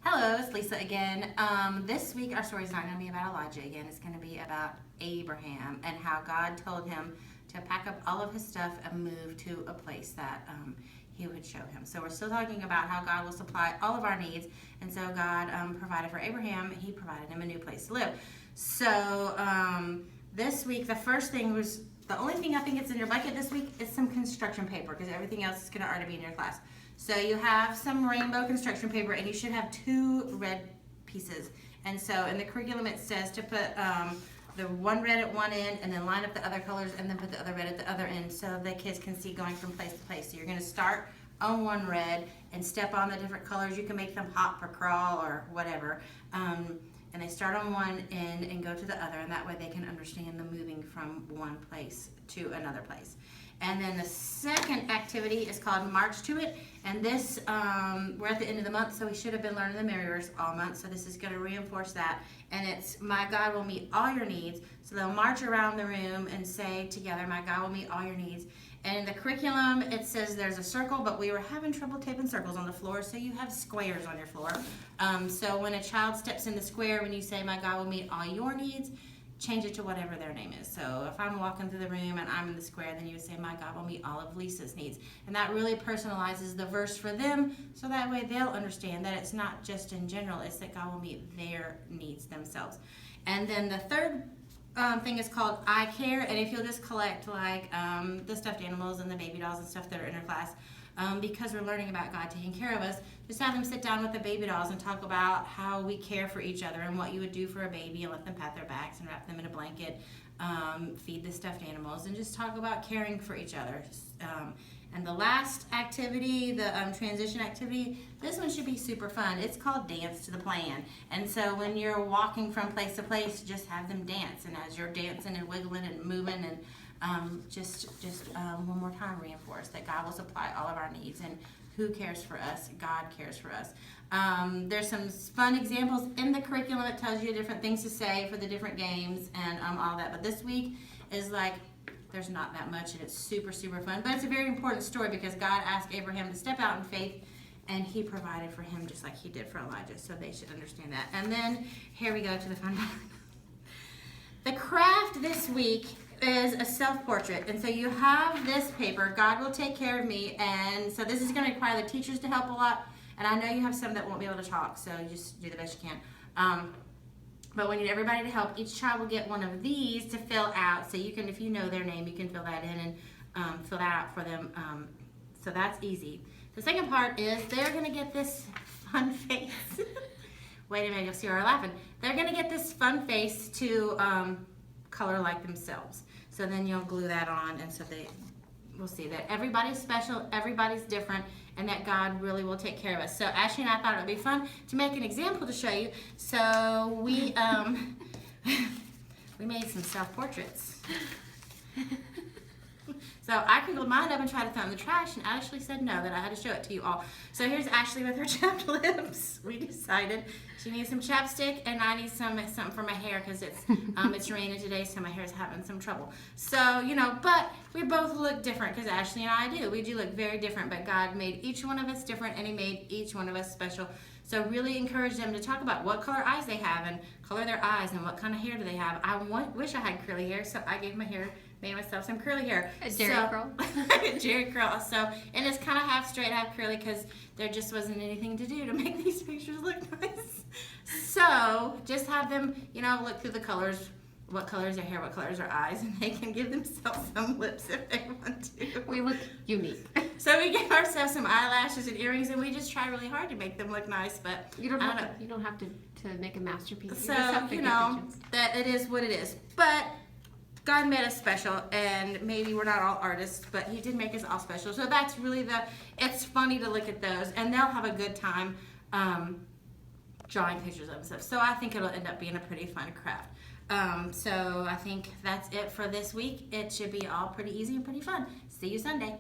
Hello, it's Lisa again. This week our story is not going to be about Elijah again. It's going to be about Abraham and how God told him to pack up all of his stuff and move to a place that he would show him. So we're still talking about how God will supply all of our needs. And so God provided for Abraham. He provided him a new place to live. So this week, the first thing was, the only thing I think it's in your bucket this week is some construction paper, because everything else is going to already be in your class. So you have some rainbow construction paper, and you should have 2 red pieces. And so in the curriculum it says to put the one red at one end and then line up the other colors and then put the other red at the other end so the kids can see going from place to place. So you're going to start on one red and step on the different colors. You can make them hop or crawl or whatever. And they start on one end and go to the other, and that way they can understand the moving from one place to another place. And then the second activity is called March to It, and this, we're at the end of the month, so we should have been learning the Mary verse all month, so this is going to reinforce that. And it's, my God will meet all your needs. So they'll march around the room and say together, my God will meet all your needs. And in the curriculum, it says there's a circle, but we were having trouble taping circles on the floor, so you have squares on your floor. So when a child steps in the square, when you say, my God will meet all your needs, change it to whatever their name is. So if I'm walking through the room and I'm in the square, then you would say, my God will meet all of Lisa's needs. And that really personalizes the verse for them, so that way they'll understand that it's not just in general, it's that God will meet their needs themselves. And then the third thing is called I Care, and if you'll just collect like the stuffed animals and the baby dolls and stuff that are in our class, because we're learning about God taking care of us, just have them sit down with the baby dolls and talk about how we care for each other and what you would do for a baby, and let them pat their backs and wrap them in a blanket, feed the stuffed animals, and just talk about caring for each other. And the last activity, the transition activity, this one should be super fun. It's called Dance to the Plan. And so when you're walking from place to place, just have them dance. And as you're dancing and wiggling and moving, and just one more time reinforce that God will supply all of our needs. And who cares for us? God cares for us. There's some fun examples in the curriculum. It tells you different things to say for the different games and all that. But this week is like, there's not that much, and it's super, super fun. But it's a very important story because God asked Abraham to step out in faith, and he provided for him just like he did for Elijah. So they should understand that. And then here we go to the fun part. The craft this week is a self-portrait. And so you have this paper, God will take care of me. And so this is going to require the teachers to help a lot. And I know you have some that won't be able to talk, so just do the best you can. But we need everybody to help. Each child will get one of these to fill out. So you can, if you know their name, you can fill that in and fill that out for them. So that's easy. The second part is they're going to get this fun face. Wait a minute, you'll see her laughing. They're going to get this fun face to color like themselves. So then you'll glue that on, and so we'll see that everybody's special, everybody's different, and that God really will take care of us. So Ashley and I thought it would be fun to make an example to show you. So we we made some self-portraits. So I can glue mine up and try to throw it in the trash, and Ashley said no, that I had to show it to you all. So here's Ashley with her chapped lips. We decided she needs some chapstick, and I need something for my hair because it's raining today, so my hair's having some trouble. So, but we both look different because Ashley and I do. We do look very different, but God made each one of us different, and he made each one of us special. So really encourage them to talk about what color eyes they have and color their eyes and what kind of hair do they have. I wish I had curly hair, so I made myself some curly hair. A Jerry curl. Jerry curl. So, and it's kind of half straight, half curly because there just wasn't anything to do to make these pictures look nice. So just have them, look through the colors. What color is their hair? What color is their eyes? And they can give themselves some lips if they want to. We look unique. So we give ourselves some eyelashes and earrings, and we just try really hard to make them look nice. But you don't have to make a masterpiece. So that it is what it is. But God made us special, and maybe we're not all artists, but he did make us all special. So that's really it's funny to look at those, and they'll have a good time drawing pictures of themselves. So I think it'll end up being a pretty fun craft. So I think that's it for this week. It should be all pretty easy and pretty fun. See you Sunday.